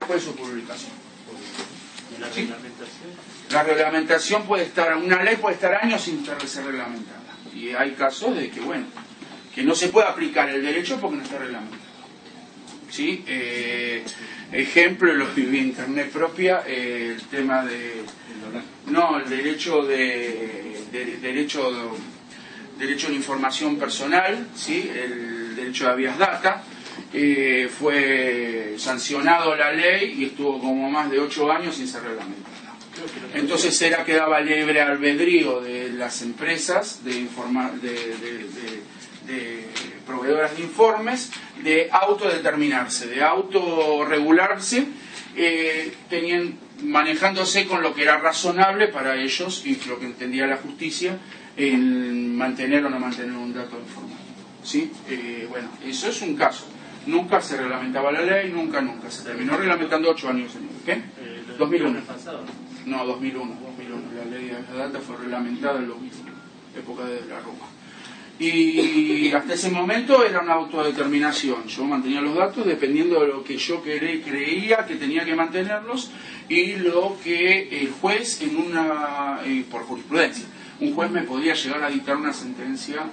después de su publicación. ¿Y la reglamentación? La reglamentación puede estar, una ley puede estar años sin ser reglamentada. Y hay casos de que, bueno, que no se puede aplicar el derecho porque no está reglamentado. ¿Sí? Ejemplo, lo viví en carne propia, el tema de... No, el derecho derecho a la información personal, ¿sí? El derecho de habeas data, fue sancionado la ley y estuvo como más de 8 años sin ser reglamentada. Entonces quedaba libre albedrío de las empresas de proveedoras de informes de autodeterminarse, de autorregularse, manejándose con lo que era razonable para ellos y lo que entendía la justicia en mantener o no mantener un dato informativo. ¿Sí? Bueno, eso es un caso. Nunca se reglamentaba la ley, nunca. Se terminó reglamentando 8 años. ¿Qué? 2001. No, 2001. La ley de la data fue reglamentada en 2001, época de la Roma. Y hasta ese momento era una autodeterminación. Yo mantenía los datos dependiendo de lo que yo creía que tenía que mantenerlos y lo que el juez, por jurisprudencia, un juez me podía llegar a dictar una sentencia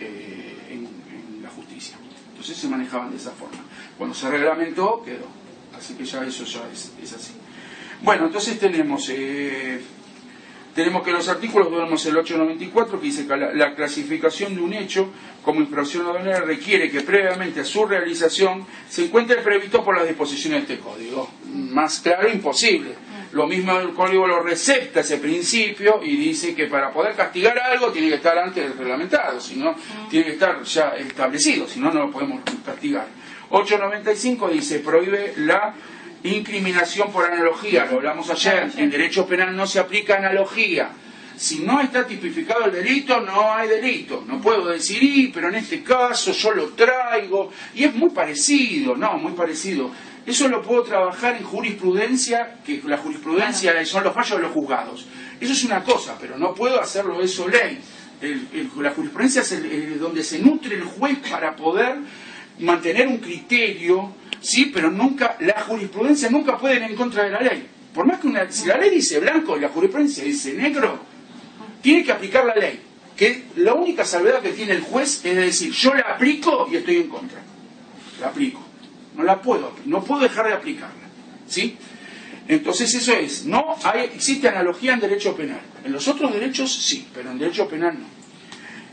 en la justicia. Entonces se manejaban de esa forma. Cuando se reglamentó, quedó. Así que ya eso ya es así. Bueno, entonces tenemos que los artículos, vemos el 894, que dice que la clasificación de un hecho como infracción aduanera requiere que previamente a su realización se encuentre previsto por las disposiciones de este código. Más claro, imposible. Lo mismo el código lo recepta ese principio y dice que para poder castigar algo tiene que estar antes reglamentado, si no, tiene que estar ya establecido, si no, no lo podemos castigar. 895 dice, prohíbe la incriminación por analogía, lo hablamos ayer, en derecho penal no se aplica analogía. Si no está tipificado el delito, no hay delito. No puedo decir, pero en este caso yo lo traigo, y es muy parecido, muy parecido. Eso lo puedo trabajar en jurisprudencia, que la jurisprudencia son los fallos de los juzgados. Eso es una cosa, pero no puedo hacerlo eso ley. La jurisprudencia es donde se nutre el juez para poder mantener un criterio, sí, pero nunca, la jurisprudencia nunca puede ir en contra de la ley. Por más que si la ley dice blanco y la jurisprudencia dice negro, tiene que aplicar la ley. Que la única salvedad que tiene el juez es decir, yo la aplico y estoy en contra. La aplico. No puedo dejar de aplicarla. ¿Sí? Entonces eso es. Existe analogía en derecho penal. En los otros derechos sí, pero en derecho penal no.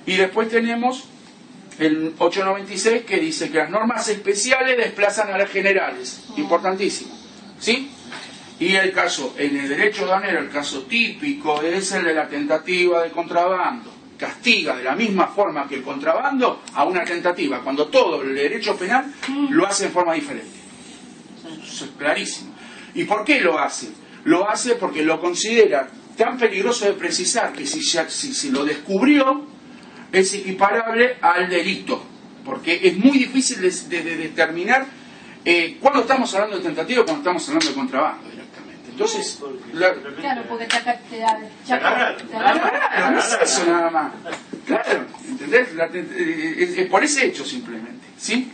Y después tenemos el 896 que dice que las normas especiales desplazan a las generales. Importantísimo. ¿Sí? Y el caso, en el derecho aduanero, el caso típico es el de la tentativa de contrabando. Castiga de la misma forma que el contrabando a una tentativa, cuando todo el derecho penal lo hace en forma diferente. Eso es clarísimo. ¿Y por qué lo hace? Lo hace porque lo considera tan peligroso de precisar que si lo descubrió, es equiparable al delito. Porque es muy difícil de determinar cuándo estamos hablando de tentativa y cuándo estamos hablando de contrabando directamente. Entonces, claro, porque te agarraron, no es eso nada más. Claro, ¿entendés? Es por ese hecho simplemente, ¿sí?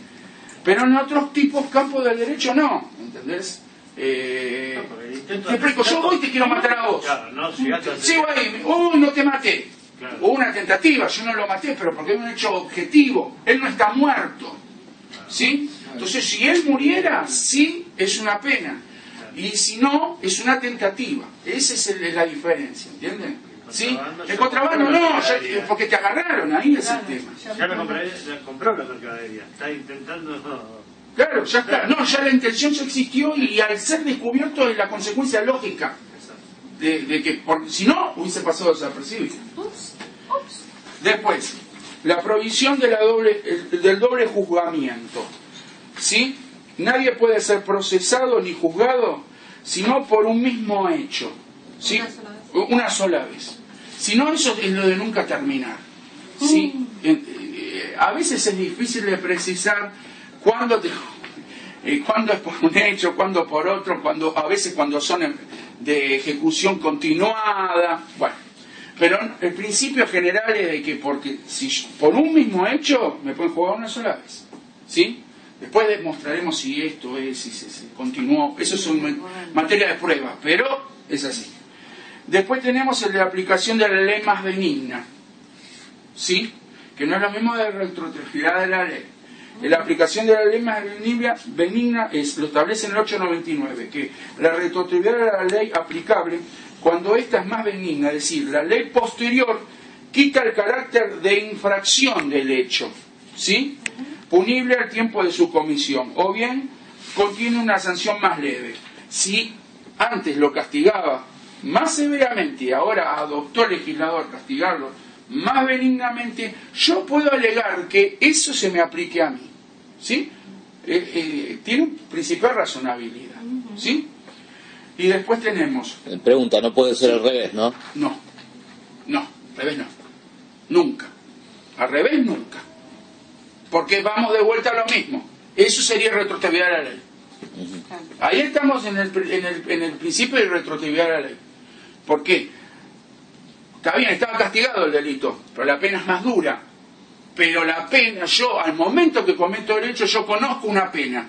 Pero en otros campos del derecho no, ¿entendés? Te explico, yo voy y te quiero matar a vos. Sí, voy, no te maté. Claro. Hubo una tentativa, yo no lo maté, pero porque es un hecho objetivo. Él no está muerto. ¿Sí? Entonces, si él muriera, sí, es una pena. Y si no, es una tentativa. Esa es la diferencia, ¿entienden? ¿Sí? El contrabando no, porque te agarraron, ahí es el tema. Ya me compró la mercadería, está intentando... Claro, ya está. No, ya la intención ya existió y al ser descubierto es la consecuencia lógica. De que, si no, hubiese pasado desapercibido. Después, la prohibición del doble juzgamiento. ¿Sí? Nadie puede ser procesado ni juzgado sino por un mismo hecho. ¿Sí? Una sola vez. Si no, eso es lo de nunca terminar. ¿Sí? A veces es difícil de precisar cuándo es por un hecho, cuándo por otro, a veces cuando son de ejecución continuada. Bueno, pero el principio general es de que porque si por un mismo hecho me pueden juzgar una sola vez. ¿Sí? Después demostraremos si esto es, si se continuó. Eso es materia de prueba, pero es así. Después tenemos el de aplicación de la ley más benigna, ¿sí? Que no es lo mismo de retroactividad de la ley. La aplicación de la ley más benigna lo establece en el 899, que la retroactividad de la ley aplicable cuando ésta es más benigna, es decir, la ley posterior quita el carácter de infracción del hecho, ¿sí? Punible al tiempo de su comisión, o bien contiene una sanción más leve. Si antes lo castigaba más severamente y ahora adoptó el legislador castigarlo más benignamente, yo puedo alegar que eso se me aplique a mí, ¿sí? Tiene un principio de razonabilidad, ¿sí? Y después tenemos... Pregunta, no puede ser al revés, ¿no? No, al revés no, nunca, al revés nunca, porque vamos de vuelta a lo mismo, eso sería retroactividad de la ley. Ahí estamos en el principio de retroactividad de la ley. ¿Por qué? Está bien, estaba castigado el delito, pero la pena es más dura. Pero la pena, yo al momento que cometo el hecho, yo conozco una pena.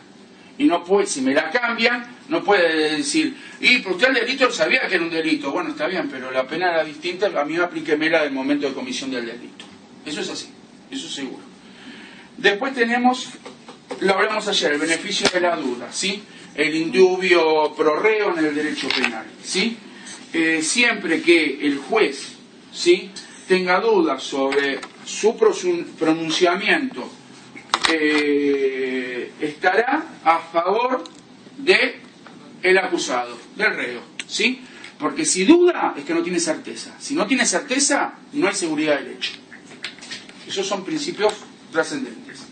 Y no puede, si me la cambian, no puede decir, pero usted el delito sabía que era un delito. Bueno, está bien, pero la pena era distinta, a mí aplíquemela del momento de comisión del delito. Eso es así, eso es seguro. Después tenemos, lo hablamos ayer, el beneficio de la duda, ¿sí? El indubio pro reo en el derecho penal, ¿sí? Siempre que el juez, ¿sí?, tenga dudas sobre su pronunciamiento, estará a favor del acusado, del reo, ¿sí? Porque si duda es que no tiene certeza. Si no tiene certeza, no hay seguridad del hecho. Esos son principios trascendentes.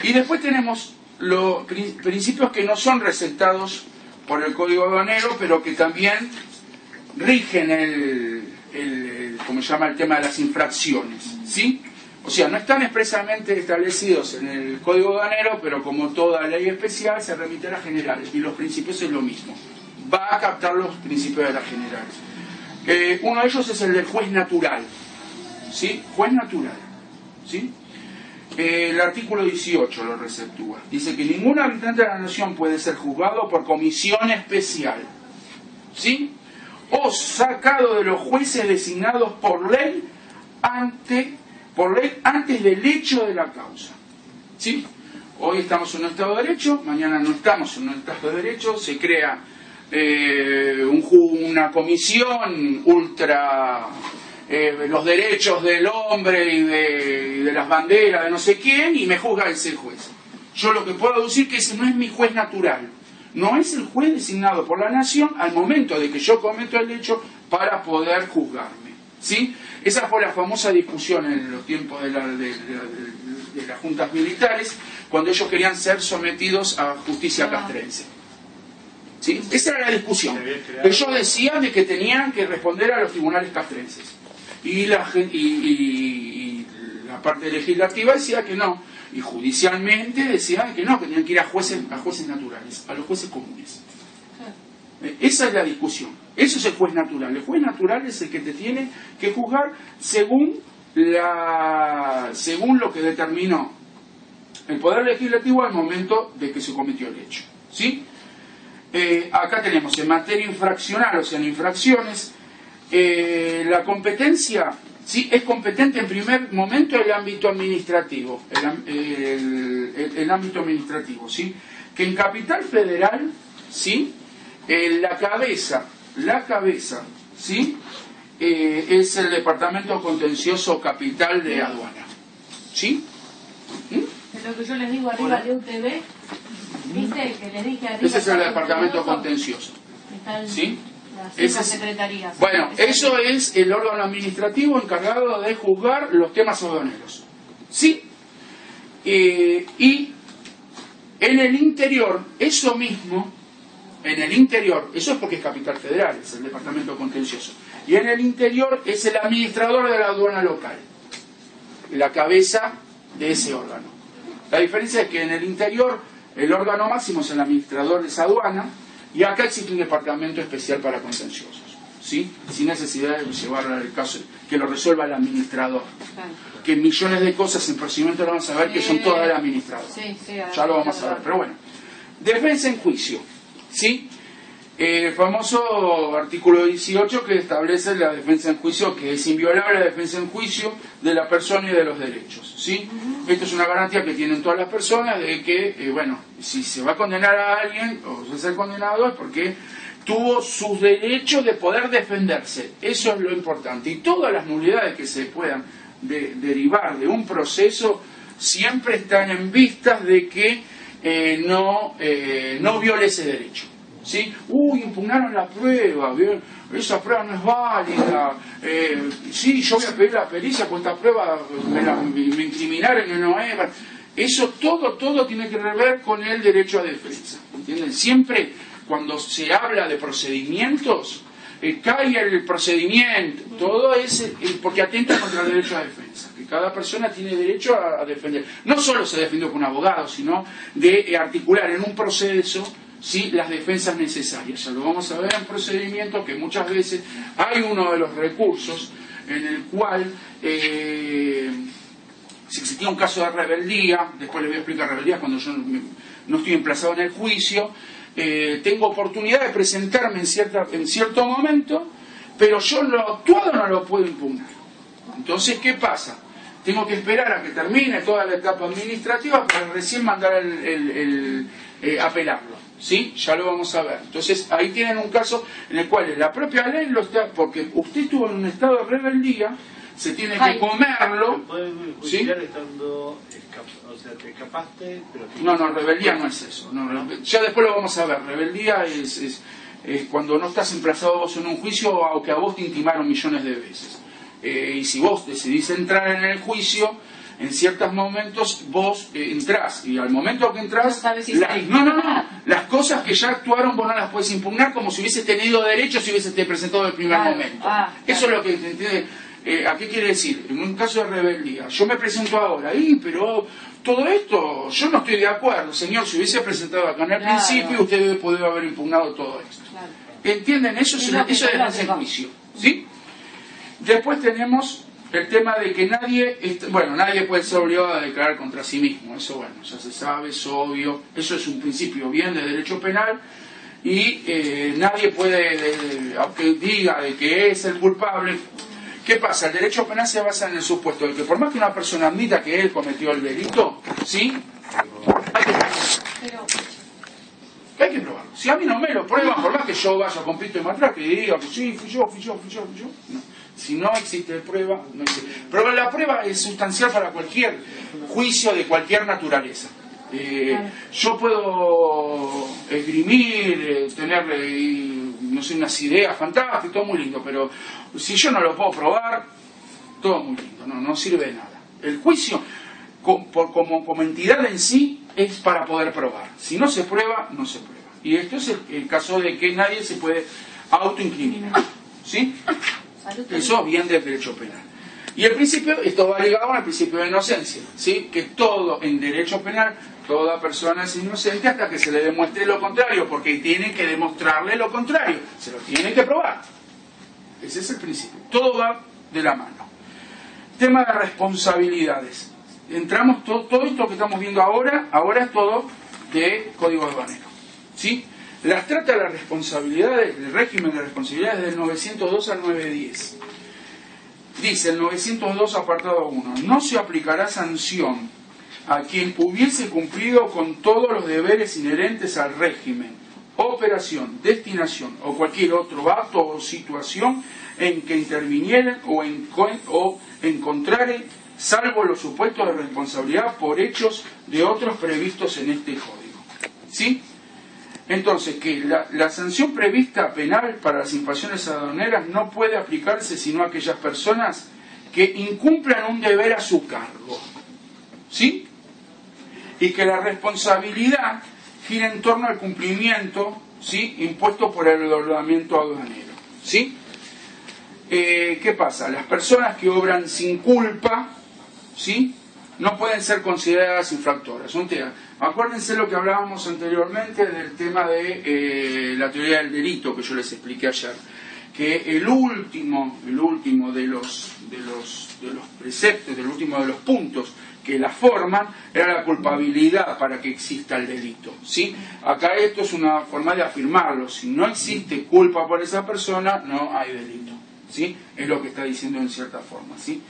Y después tenemos los principios que no son recetados por el Código Aduanero, pero que también rigen como se llama, el tema de las infracciones, ¿sí? O sea, no están expresamente establecidos en el Código Aduanero, pero como toda ley especial se remite a las generales, y los principios es lo mismo. Va a captar los principios de las generales. Uno de ellos es el del juez natural, ¿sí? Juez natural, ¿sí? El artículo 18 lo receptúa. Dice que ningún habitante de la nación puede ser juzgado por comisión especial, ¿sí?, o sacado de los jueces designados por ley antes del hecho de la causa, ¿sí? Hoy estamos en un Estado de Derecho, mañana no estamos en un Estado de Derecho, se crea una comisión ultra los derechos del hombre y de las banderas de no sé quién, y me juzga ese juez. Yo lo que puedo decir es que ese no es mi juez natural, no es el juez designado por la nación al momento de que yo cometo el hecho para poder juzgarme, ¿sí? Esa fue la famosa discusión en los tiempos de las juntas militares, cuando ellos querían ser sometidos a justicia castrense, ¿sí? Esa era la discusión. Ellos decían de que tenían que responder a los tribunales castrenses, y la parte legislativa decía que no, y judicialmente decía que no, que tenían que ir a jueces naturales, a los jueces comunes. Esa es la discusión. Eso es el juez natural. El juez natural es el que te tiene que juzgar según lo que determinó el Poder Legislativo al momento de que se cometió el hecho, ¿sí? Acá tenemos en materia infraccional, o sea, en infracciones, la competencia, ¿sí?, es competente en primer momento el ámbito administrativo, el ámbito administrativo, ¿sí?, que en Capital Federal, ¿sí?, la cabeza, ¿sí?, es el Departamento Contencioso Capital de Aduana, ¿sí? Es lo que yo les digo arriba de UTV, ¿viste? Que les dije arriba. Ese es el Departamento Contencioso, ¿sí? Secretarías. Bueno, eso es el órgano administrativo encargado de juzgar los temas aduaneros, ¿sí? Y en el interior, eso mismo, eso es porque es Capital Federal, es el Departamento Contencioso, y en el interior es el administrador de la aduana local, la cabeza de ese órgano. La diferencia es que en el interior el órgano máximo es el administrador de esa aduana, y acá existe un departamento especial para contenciosos, ¿sí? Sin necesidad de llevarlo al caso, que lo resuelva el administrador. Claro. Que millones de cosas en procedimiento lo vamos a ver que son todas del administrador. Sí, Ya lo vamos a ver, pero bueno. Defensa en juicio, ¿sí? El famoso artículo 18 que establece la defensa en juicio, que es inviolable la defensa en juicio de la persona y de los derechos, ¿sí? Esto es una garantía que tienen todas las personas de que, bueno, si se va a condenar a alguien o se va a ser condenado es porque tuvo sus derechos de poder defenderse. Eso es lo importante. Y todas las nulidades que se puedan derivar de un proceso siempre están en vistas de que no viole ese derecho. ¿Sí? Impugnaron la prueba, ¿bien? Esa prueba no es válida, sí, yo voy a pedir la pericia, pues esta prueba me incriminaron y no es. Eso todo tiene que ver con el derecho a defensa, ¿entienden? Siempre cuando se habla de procedimientos, cae el procedimiento, todo es porque atenta contra el derecho a defensa, que cada persona tiene derecho a defender. No solo se defiende con un abogado, sino de articular en un proceso, ¿sí?, las defensas necesarias. Ya lo vamos a ver en procedimientos, que muchas veces hay uno de los recursos en el cual, si existía un caso de rebeldía, después les voy a explicar rebeldía cuando yo no estoy emplazado en el juicio, tengo oportunidad de presentarme en cierto momento, pero yo lo actuado no lo puedo impugnar. Entonces, ¿qué pasa? Tengo que esperar a que termine toda la etapa administrativa para recién mandar apelarlo. ¿Sí? Ya lo vamos a ver. Entonces, ahí tienen un caso en el cual la propia ley lo está, porque usted estuvo en un estado de rebeldía, se tiene que comerlo. ¿Puede ¿sí? estando o sea, te escapaste, pero No, rebeldía no es eso. Ya después lo vamos a ver. Rebeldía es cuando no estás emplazado vos en un juicio, aunque a vos te intimaron millones de veces. Y si vos decidís entrar en el juicio, en ciertos momentos vos entrás, y al momento que entrás, las cosas que ya actuaron vos no las puedes impugnar como si hubieses tenido derecho si hubieses te presentado en el primer momento. Eso es lo que entiende. ¿A qué quiere decir? En un caso de rebeldía, yo me presento ahora, pero todo esto, yo no estoy de acuerdo, señor, si hubiese presentado acá en el principio, usted debe poder haber impugnado todo esto. ¿Entienden? Eso es defensa en juicio, ¿sí? Después tenemos el tema de que nadie puede ser obligado a declarar contra sí mismo. Eso, bueno, ya se sabe, es obvio. Eso es un principio bien de derecho penal. Y nadie puede, aunque diga de que es el culpable. ¿Qué pasa? El derecho penal se basa en el supuesto de que por más que una persona admita que él cometió el delito, ¿sí? Hay que probarlo. Si a mí no me lo prueban, por más que yo vaya con pito y matraca y diga que sí, fui yo. No. Si no existe prueba, no existe. Pero la prueba es sustancial para cualquier juicio de cualquier naturaleza. Yo puedo esgrimir, tener, no sé, unas ideas fantásticas, todo muy lindo, pero si yo no lo puedo probar, todo muy lindo, no sirve de nada. El juicio, como entidad en sí, es para poder probar. Si no se prueba, no se prueba. Y esto es el caso de que nadie se puede autoincriminar. ¿Sí? Eso bien del derecho penal. Y el principio, esto va ligado al principio de inocencia, ¿sí? Que todo en derecho penal, toda persona es inocente hasta que se le demuestre lo contrario, porque tienen que demostrarle lo contrario, se lo tienen que probar. Ese es el principio. Todo va de la mano. Tema de responsabilidades. Entramos, todo esto que estamos viendo ahora es todo de Código Aduanero, ¿sí? Las trata de las responsabilidades, el régimen de responsabilidades del 902 al 910. Dice el 902 apartado 1, no se aplicará sanción a quien hubiese cumplido con todos los deberes inherentes al régimen, operación, destinación o cualquier otro acto o situación en que intervinieren o encontrare, salvo los supuestos de responsabilidad por hechos de otros previstos en este código. ¿Sí? Entonces, que la sanción prevista penal para las infracciones aduaneras no puede aplicarse sino a aquellas personas que incumplan un deber a su cargo. ¿Sí? Y que la responsabilidad gira en torno al cumplimiento, ¿sí?, impuesto por el ordenamiento aduanero. ¿Sí? ¿Qué pasa? Las personas que obran sin culpa, ¿sí?, no pueden ser consideradas infractoras. Acuérdense lo que hablábamos anteriormente del tema de la teoría del delito que yo les expliqué ayer. que el último de los preceptos, el último de los puntos que la forman era la culpabilidad para que exista el delito, ¿sí? Acá esto es una forma de afirmarlo. Si no existe culpa por esa persona, no hay delito, ¿sí? Es lo que está diciendo en cierta forma, ¿sí?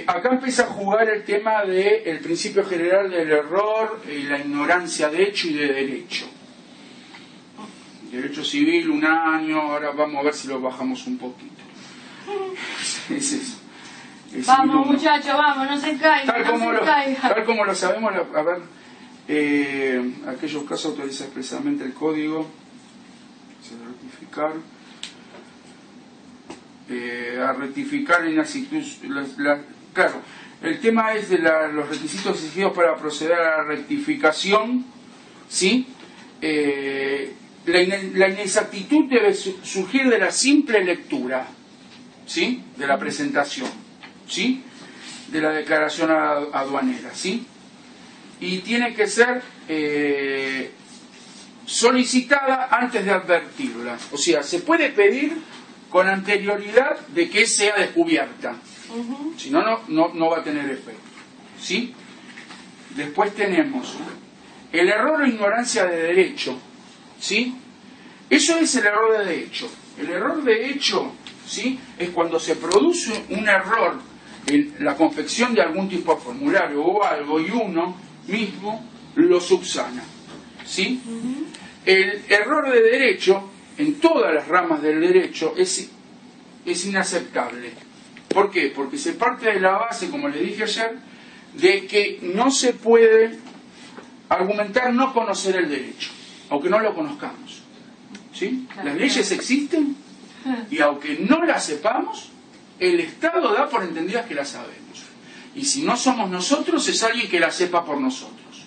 Acá empieza a jugar el tema del principio general del error y la ignorancia de hecho y de derecho. Derecho civil, 1 año, ahora vamos a ver si lo bajamos un poquito. Es eso. Vamos muchachos, vamos, no se caigan, tal como lo sabemos, a ver, aquellos casos autoriza expresamente el código, a rectificar inactitud, claro, el tema es de los requisitos exigidos para proceder a la rectificación, ¿sí? La inexactitud debe surgir de la simple lectura, ¿sí? De la presentación, ¿sí? De la declaración aduanera, ¿sí? Y tiene que ser solicitada antes de advertirla. O sea, se puede pedir con anterioridad de que sea descubierta. Si no, no va a tener efecto, ¿sí? Después tenemos el error o ignorancia de derecho, ¿sí? Eso es el error de hecho. El error de hecho, ¿sí? Es cuando se produce un error en la confección de algún tipo de formulario o algo y uno mismo lo subsana, ¿sí? El error de derecho en todas las ramas del derecho es inaceptable. ¿Por qué? Porque se parte de la base, como les dije ayer, de que no se puede argumentar no conocer el derecho, aunque no lo conozcamos, ¿sí? Las leyes existen y aunque no las sepamos, el Estado da por entendidas que las sabemos. Y si no somos nosotros, es alguien que las sepa por nosotros.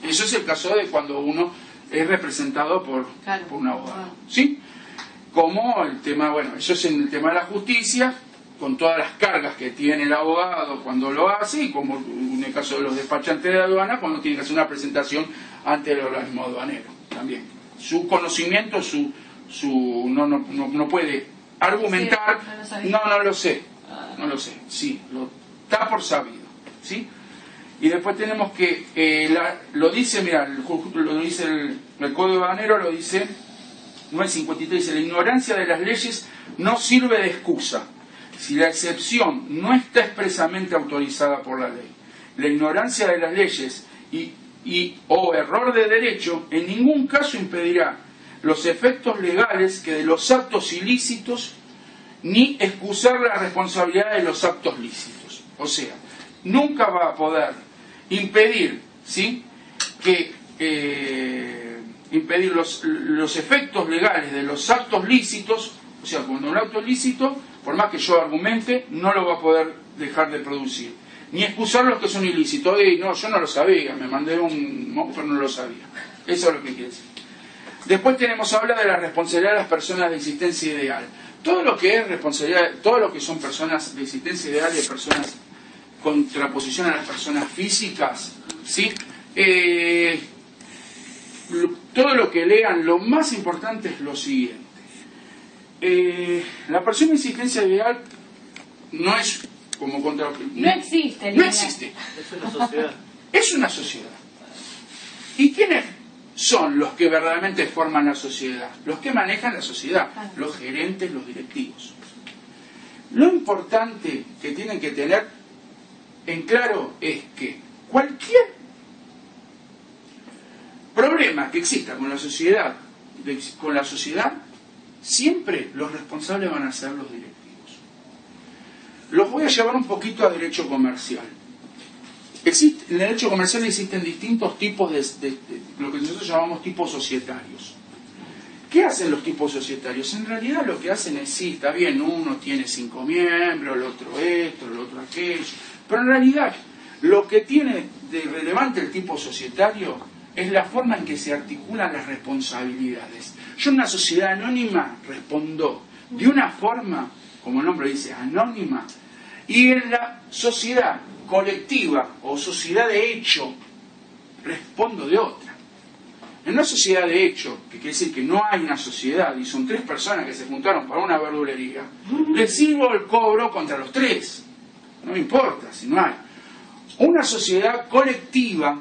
Eso es el caso de cuando uno es representado por un abogado, ¿sí? Como el tema, bueno, eso es en el tema de la justicia, con todas las cargas que tiene el abogado cuando lo hace, y como en el caso de los despachantes de aduana, cuando tiene que hacer una presentación ante el organismo aduanero, también. Su conocimiento, no puede argumentar, no lo sé, sí, lo está por sabido, ¿sí? Y después tenemos que, lo dice, mira, lo dice el Código Aduanero, lo dice 953, dice: la ignorancia de las leyes no sirve de excusa si la excepción no está expresamente autorizada por la ley. La ignorancia de las leyes o error de derecho en ningún caso impedirá los efectos legales que de los actos ilícitos, ni excusar la responsabilidad de los actos lícitos. O sea, nunca va a poder impedir, ¿sí?, impedir los efectos legales de los actos lícitos. O sea, cuando un acto es lícito, por más que yo argumente, no lo va a poder dejar de producir. Ni excusar los que son ilícitos. No, yo no lo sabía, me mandé un pero no lo sabía. Eso es lo que quiere decir. Después habla de la responsabilidad de las personas de existencia ideal. Todo lo que es responsabilidad, todo lo que son personas de existencia ideal y de personas contraposición a las personas físicas, ¿sí? Todo lo que lean, lo más importante es lo siguiente. La persona de existencia ideal no es como contra... No existe. No existe. Es una sociedad. Es una sociedad. ¿Y quiénes son los que verdaderamente forman la sociedad? Los que manejan la sociedad, los gerentes, los directivos. Lo importante que tienen que tener en claro es que cualquier problema que exista con la sociedad, siempre los responsables van a ser los directivos. Los voy a llevar un poquito a derecho comercial. En el derecho comercial existen distintos tipos de lo que nosotros llamamos tipos societarios. ¿Qué hacen los tipos societarios? En realidad lo que hacen es, sí, está bien, uno tiene 5 miembros, el otro esto, el otro aquello, pero en realidad lo que tiene de relevante el tipo societario es la forma en que se articulan las responsabilidades. Yo en una sociedad anónima respondo de una forma, como el nombre dice, anónima, y en la sociedad colectiva o sociedad de hecho respondo de otra. En una sociedad de hecho, que quiere decir que no hay una sociedad y son 3 personas que se juntaron para una verdulería, les sirvo el cobro contra los 3. No me importa si no hay. Una sociedad colectiva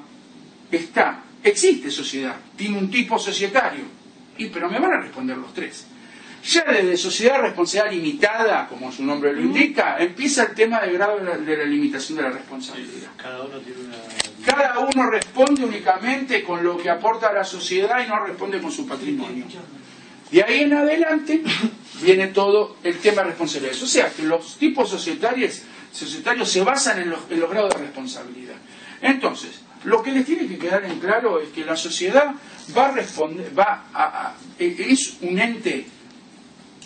existe sociedad, tiene un tipo societario, pero me van a responder los 3. Ya desde sociedad responsabilidad limitada, como su nombre lo indica, empieza el tema del grado de la limitación de la responsabilidad. Cada uno responde únicamente con lo que aporta a la sociedad y no responde con su patrimonio. De ahí en adelante viene todo el tema de responsabilidad. O sea, que los tipos societarios se basan en los grados de responsabilidad. Entonces, lo que les tiene que quedar en claro es que la sociedad va a responder, es un ente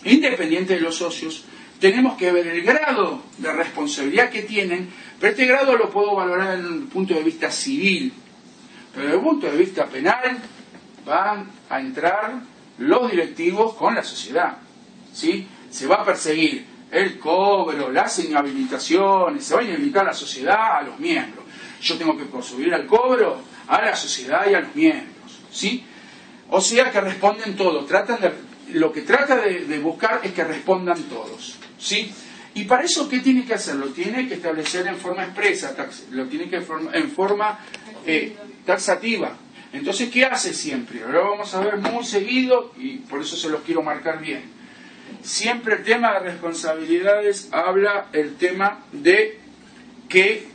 independiente de los socios. Tenemos que ver el grado de responsabilidad que tienen, pero este grado lo puedo valorar desde el punto de vista civil. Pero desde el punto de vista penal van a entrar los directivos con la sociedad, ¿sí? Se va a perseguir el cobro, las inhabilitaciones, se va a inhabilitar a la sociedad, a los miembros. Yo tengo que subir al cobro a la sociedad y a los miembros, ¿sí? O sea que responden todos, lo que trata de buscar es que respondan todos, ¿sí? Y para eso, ¿qué tiene que hacer? Lo tiene que establecer en forma expresa, lo tiene que en forma taxativa. Entonces, ¿qué hace siempre? Ahora vamos a ver muy seguido, y por eso se los quiero marcar bien. Siempre el tema de responsabilidades habla el tema de que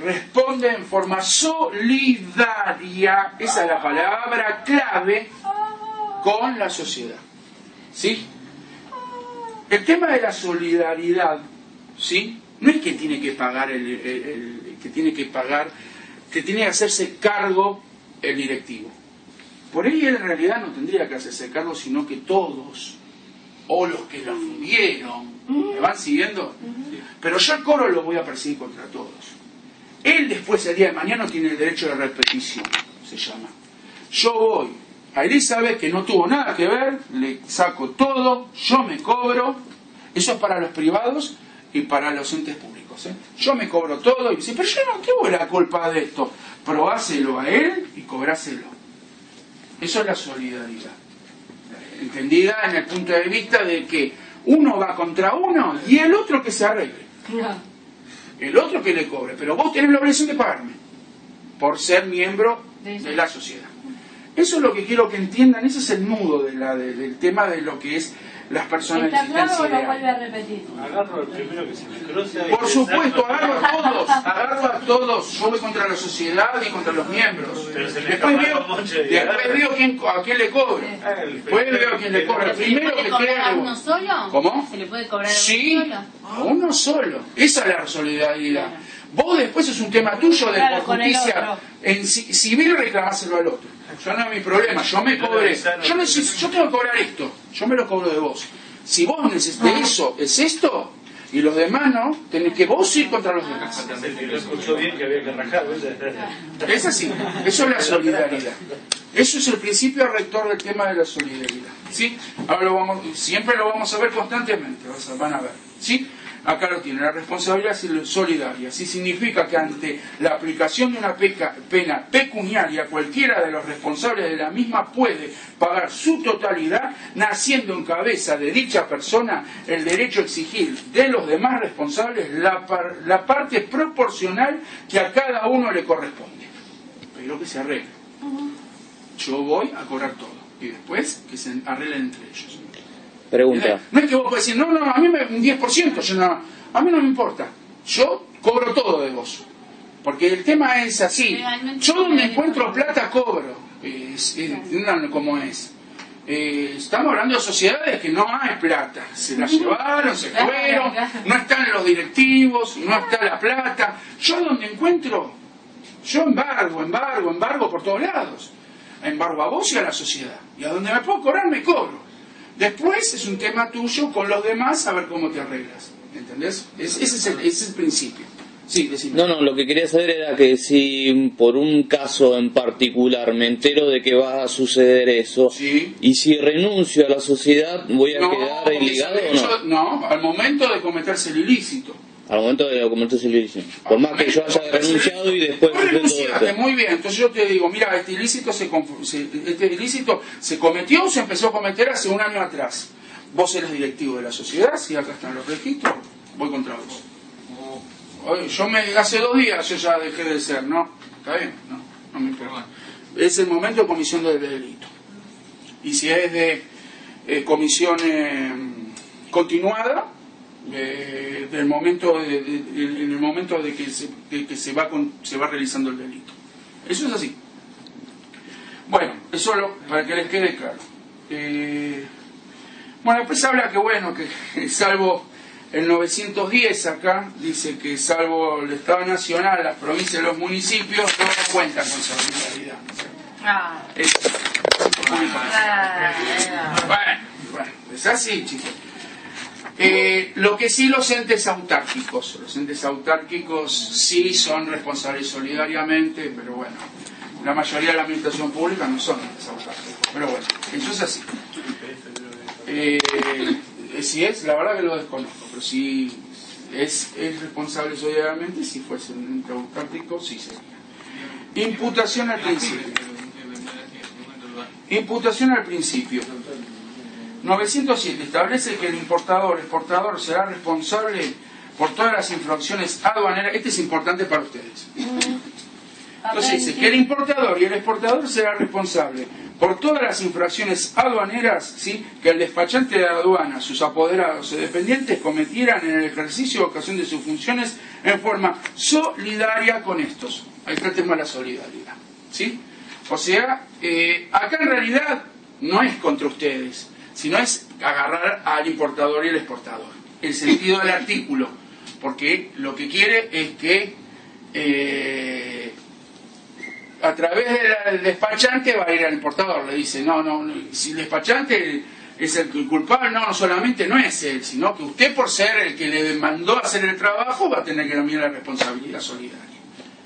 responde en forma solidaria, esa es la palabra clave, con la sociedad, ¿sí? El tema de la solidaridad, ¿sí? No es que tiene que pagar que tiene que hacerse cargo el directivo. Por ahí en realidad no tendría que hacerse cargo, sino que todos, o los que lo fundieron, ¿me van siguiendo? Pero yo el cobro lo voy a perseguir contra todos. Él después, el día de mañana, tiene el derecho de repetición, se llama. Yo voy a Elizabeth, que no tuvo nada que ver, le saco todo, yo me cobro. Eso es para los privados y para los entes públicos, ¿eh? Yo me cobro todo y dice, pero yo no tengo la culpa de esto. Probáselo a él y cobráselo. Eso es la solidaridad, entendida en el punto de vista de que uno va contra uno y el otro que se arregle. El otro que le cobre, pero vos tenés la obligación de pagarme por ser miembro de la sociedad. Eso es lo que quiero que entiendan, ese es el nudo del tema de lo que es las personas de ¿Está existencia claro o lo vuelve a real. repetir? Agarro el primero que se me cruza. Por supuesto, agarro a todos, yo voy contra la sociedad y contra los miembros. Pero se me Después escapa un moche de veo a quién le cobro. Después veo a quién le cobro. Primero que ¿Se le puede cobrar a quede. uno solo? ¿Cómo? ¿Se le puede cobrar a uno Sí, solo? a uno solo. Esa es la solidaridad. Vos después es un tema tuyo de Claro, por con el justicia. otro. En civil reclamáselo al otro. Yo no es mi problema, yo me cobré. Yo tengo que cobrar esto, yo me lo cobro de vos. Si vos necesitas eso, es esto, y los demás no, tenés que vos ir contra los demás. No escuchó bien que había que rajar, ¿verdad? Es así, eso es la solidaridad. Eso es el principio rector del tema de la solidaridad, ¿sí? Ahora siempre lo vamos a ver constantemente, van a ver, ¿sí? Acá lo tiene, la responsabilidad solidaria. Sí significa que ante la aplicación de una pena pecuniaria, cualquiera de los responsables de la misma puede pagar su totalidad, naciendo en cabeza de dicha persona el derecho a exigir de los demás responsables la parte proporcional que a cada uno le corresponde. Pero que se arregle. Yo voy a cobrar todo y después que se arreglen entre ellos. Pregunta. No es que vos podés decir, no, a mí un 10%, a mí no me importa. Yo cobro todo de vos. Porque el tema es así. Yo donde encuentro plata cobro. ¿Cómo es? Estamos hablando de sociedades que no hay plata. Se la llevaron, se fueron, no están los directivos, no está la plata. Yo donde encuentro, yo embargo por todos lados. Embargo a vos y a la sociedad. Y a donde me puedo cobrar, me cobro. Después es un tema tuyo con los demás a ver cómo te arreglas. ¿Entendés? Ese es el principio. Sí, decime. No, lo que quería saber era que si por un caso en particular me entero de que va a suceder eso, sí, y si renuncio a la sociedad, ¿voy a quedar ligado o no? No, al momento de cometerse el ilícito. Al momento de la documentación ilícita. Por más que yo haya renunciado y después... Vos renunciaste, muy bien. Entonces yo te digo, mira, este ilícito se cometió o se empezó a cometer hace un año atrás. Vos eres directivo de la sociedad, si acá están los registros, voy contra vos. Oye, hace 2 días yo ya dejé de ser, ¿no? ¿Está bien? No me importa. Es el momento de comisión del delito. Y si es de comisión continuada, en el momento de que se va realizando el delito. Eso es así. Bueno, eso para que les quede claro. Bueno, después habla que salvo el 910 acá, dice que salvo el Estado Nacional, las provincias y los municipios, no cuentan con solidaridad. Bueno, es así, chicos. Lo que sí, los entes autárquicos sí son responsables solidariamente, pero bueno, la mayoría de la administración pública no son entes autárquicos, pero bueno, eso es así. Si es, la verdad que lo desconozco, pero si es responsable solidariamente, si fuese un ente autárquico, sí sería. Imputación al principio. Imputación al principio. 907 establece que el exportador será responsable por todas las infracciones aduaneras. Este es importante para ustedes. Entonces dice que el importador y el exportador será responsable por todas las infracciones aduaneras, ¿sí?, que el despachante de aduana, sus apoderados o dependientes cometieran en el ejercicio o ocasión de sus funciones en forma solidaria con estos. Ahí está el tema de la solidaridad, ¿sí? O sea, acá en realidad no es contra ustedes, sino es agarrar al importador y al exportador. El sentido del artículo, porque lo que quiere es que a través del despachante va a ir al importador. Le dice, no, si el despachante es el culpable, no solamente no es él, sino que usted, por ser el que le mandó a hacer el trabajo, va a tener que asumir la responsabilidad solidaria.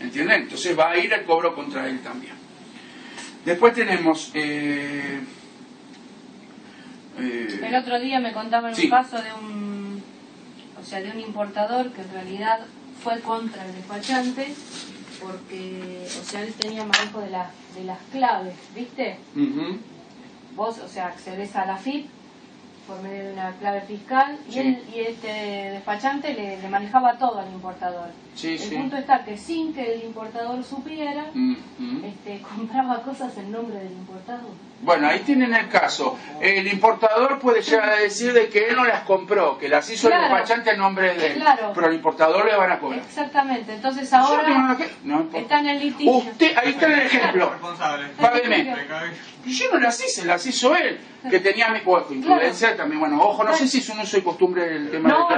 ¿Entienden? Entonces va a ir el cobro contra él también. Después tenemos... el otro día me contaban un caso de un importador que en realidad fue contra el despachante porque, él tenía manejo de las claves, ¿viste? Vos, accedes a la FIP por medio de una clave fiscal y este despachante le manejaba todo al importador. El punto está que sin que el importador supiera, compraba cosas en nombre del importador. Bueno, ahí tienen el caso. El importador puede llegar a decir de que él no las compró, que las hizo el despachante en nombre de él, pero al importador le van a cobrar. Exactamente, entonces ahora está en el litigio. Ahí está el ejemplo. Págueme. Yo no las hice, las hizo él, que tenía mi influencia también. Bueno, ojo, no sé si es un uso y costumbre del tema no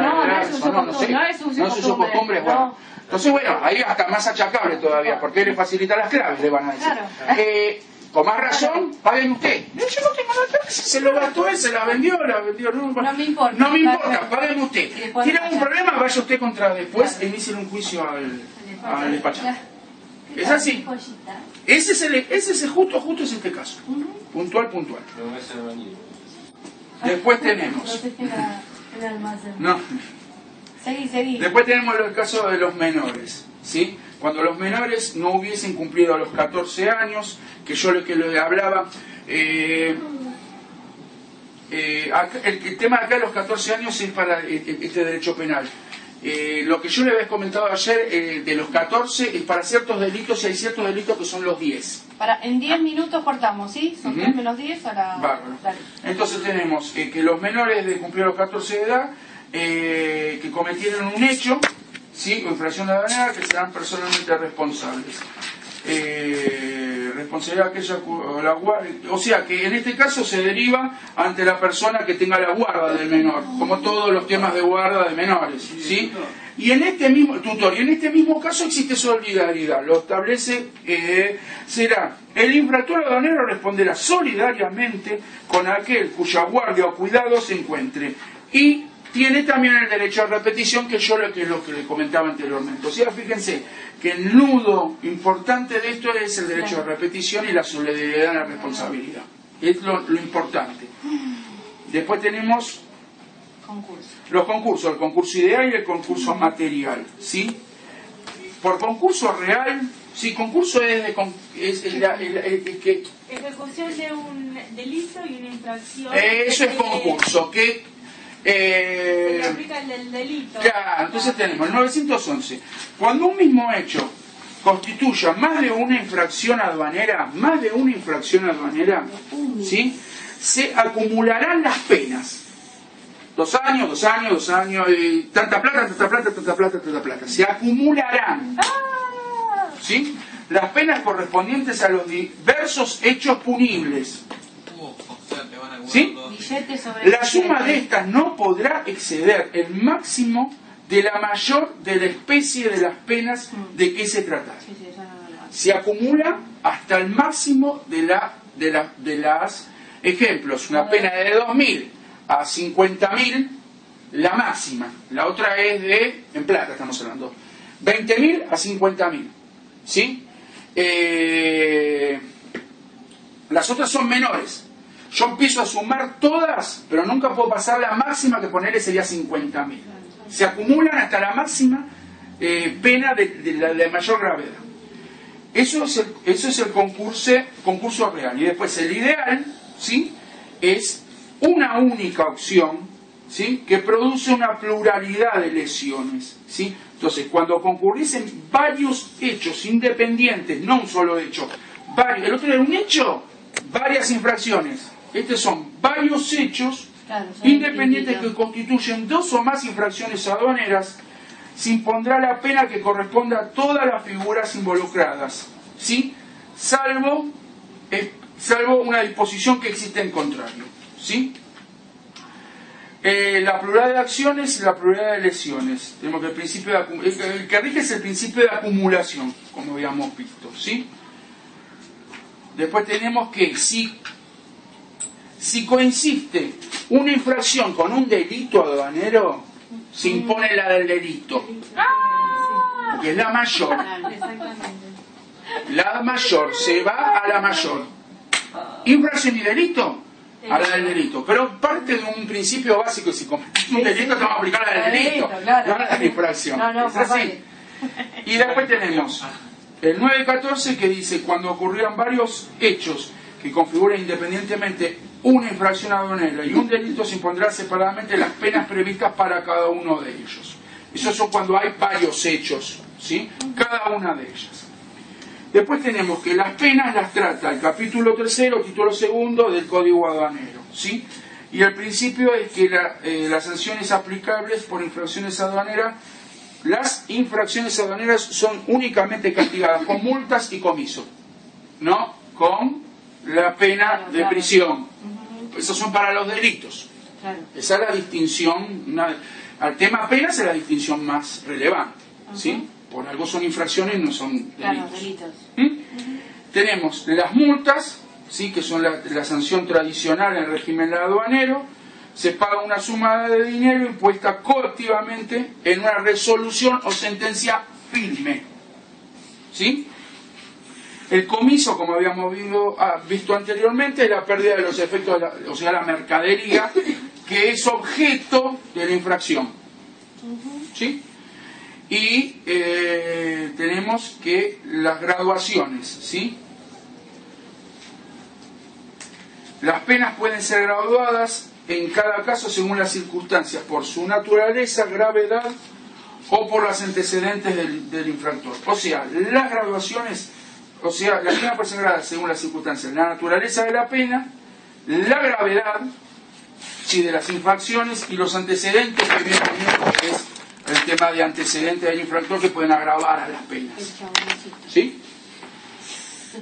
es uso y costumbre. Bueno. Entonces, bueno, ahí hasta más achacable todavía, porque él le facilita las claves, le van a decir. Con más razón, paguen usted. Yo no tengo la clave, se lo gastó él, se la vendió. No me importa. No me importa, paguen usted. ¿Tiene algún problema? Vaya usted contra después e inicie un juicio al despachante. Es así. Ese es justo es este caso. Puntual. Después tenemos... No. Seguí. Después tenemos el caso de los menores, ¿sí? Cuando los menores no hubiesen cumplido a los 14 años, que yo lo que le hablaba, el tema de acá de los 14 años es para este derecho penal. Lo que yo le había comentado ayer de los 14 es para ciertos delitos, y hay ciertos delitos que son los 10. En 10 minutos cortamos, ¿sí? Son 10 menos 10 para... Bárbaro. Entonces tenemos que los menores de cumplir los 14 de edad, que cometieron un hecho, ¿sí?, o infracción aduanera, que serán personalmente responsables. Responsabilidad aquella o sea que en este caso se deriva ante la persona que tenga la guarda del menor, como todos los temas de guarda de menores, ¿sí? Y en este mismo caso existe solidaridad, lo establece, será el infractor aduanero responderá solidariamente con aquel cuya guardia o cuidado se encuentre, y tiene también el derecho a repetición, que yo lo que le comentaba anteriormente. O sea, fíjense que el nudo importante de esto es el derecho a repetición y la solidaridad en la responsabilidad. Es lo importante. Después tenemos Los concursos, el concurso ideal y el concurso material, ¿sí? Por concurso real, sí, concurso es que... Ejecución de un delito y una infracción. Eso es concurso, que... se aplica el del delito. Claro, entonces tenemos el 911. Cuando un mismo hecho constituya más de una infracción aduanera, ¿sí? Se acumularán las penas. 2 años, tanta plata. Se acumularán, ¿sí? Las penas correspondientes a los diversos hechos punibles. ¿Sí? La suma de estas no podrá exceder el máximo de la mayor de la especie de las penas de que se trata. Se acumula hasta el máximo de las ejemplos. Una pena de 2.000 a 50.000, la máxima. La otra es de, en plata estamos hablando, 20.000 a 50.000. ¿Sí? Las otras son menores. Yo empiezo a sumar todas, pero nunca puedo pasar la máxima, que ponerle sería 50.000. Se acumulan hasta la máxima pena de mayor gravedad. Eso es el concurso real. Y después el ideal, ¿sí? Es una única opción, ¿sí? Que produce una pluralidad de lesiones, ¿sí? Entonces, cuando concurriesen varios hechos independientes, no un solo hecho, varios, el otro era un hecho, varias infracciones. Estos son varios hechos independientes que constituyen 2 o más infracciones aduaneras. Se impondrá la pena que corresponda a todas las figuras involucradas, ¿sí? Salvo una disposición que existe en contrario, ¿sí? La pluralidad de acciones y la pluralidad de lesiones. Tenemos que el que rige es el principio de acumulación, como habíamos visto, ¿sí? Después tenemos que si coincide una infracción con un delito aduanero, se impone la del delito, porque es la mayor. La mayor se va a la mayor. Infracción y delito, a la del delito. Pero parte de un principio básico: si cometes un delito, te vamos a aplicar la del delito, no la de infracción. Es así. Y después tenemos el 914, que dice: cuando ocurrían varios hechos que configuren independientemente una infracción aduanera y un delito, se impondrán separadamente las penas previstas para cada uno de ellos. Eso son cuando hay varios hechos, ¿sí? Cada una de ellas. Después tenemos que las penas las trata el capítulo 3, título 2 del Código Aduanero, ¿sí? Y el principio es que las sanciones aplicables por infracciones aduaneras, las infracciones aduaneras son únicamente castigadas con multas y comiso, no con la pena de prisión. Esos son para los delitos. Esa es la distinción. Al tema penas es la distinción más relevante, ¿sí? Por algo son infracciones, no son delitos. Tenemos las multas, ¿sí? Que son la sanción tradicional en el régimen aduanero. Se paga una suma de dinero impuesta coactivamente en una resolución o sentencia firme, ¿sí? El comiso, como habíamos visto anteriormente, es la pérdida de los efectos, o sea, la mercadería que es objeto de la infracción, ¿sí? Y tenemos que las graduaciones, ¿sí? Las penas pueden ser graduadas en cada caso según las circunstancias, por su naturaleza, gravedad o por los antecedentes del infractor. O sea, las graduaciones, o sea, la pena puede ser graduada según las circunstancias, la naturaleza de la pena, la gravedad, ¿sí? De las infracciones y los antecedentes que vienen teniendo, que es el tema de antecedentes del infractor, que pueden agravar a las penas, ¿sí?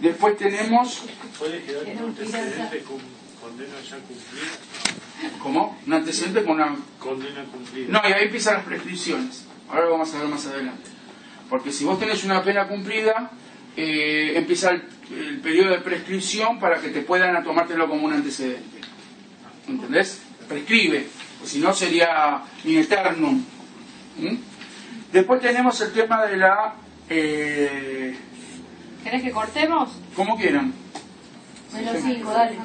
Después tenemos... ¿Puede quedar un antecedente con condena ya cumplida? ¿Cómo? Un antecedente con una... condena cumplida. No, y ahí empiezan las prescripciones. Ahora lo vamos a ver más adelante. Porque si vos tenés una pena cumplida, empieza el periodo de prescripción para que te puedan tomártelo como un antecedente. ¿Entendés? Prescribe, pues si no sería in eternum. Después tenemos el tema de la... ¿Querés que cortemos? Como quieran. Menos 5, dale.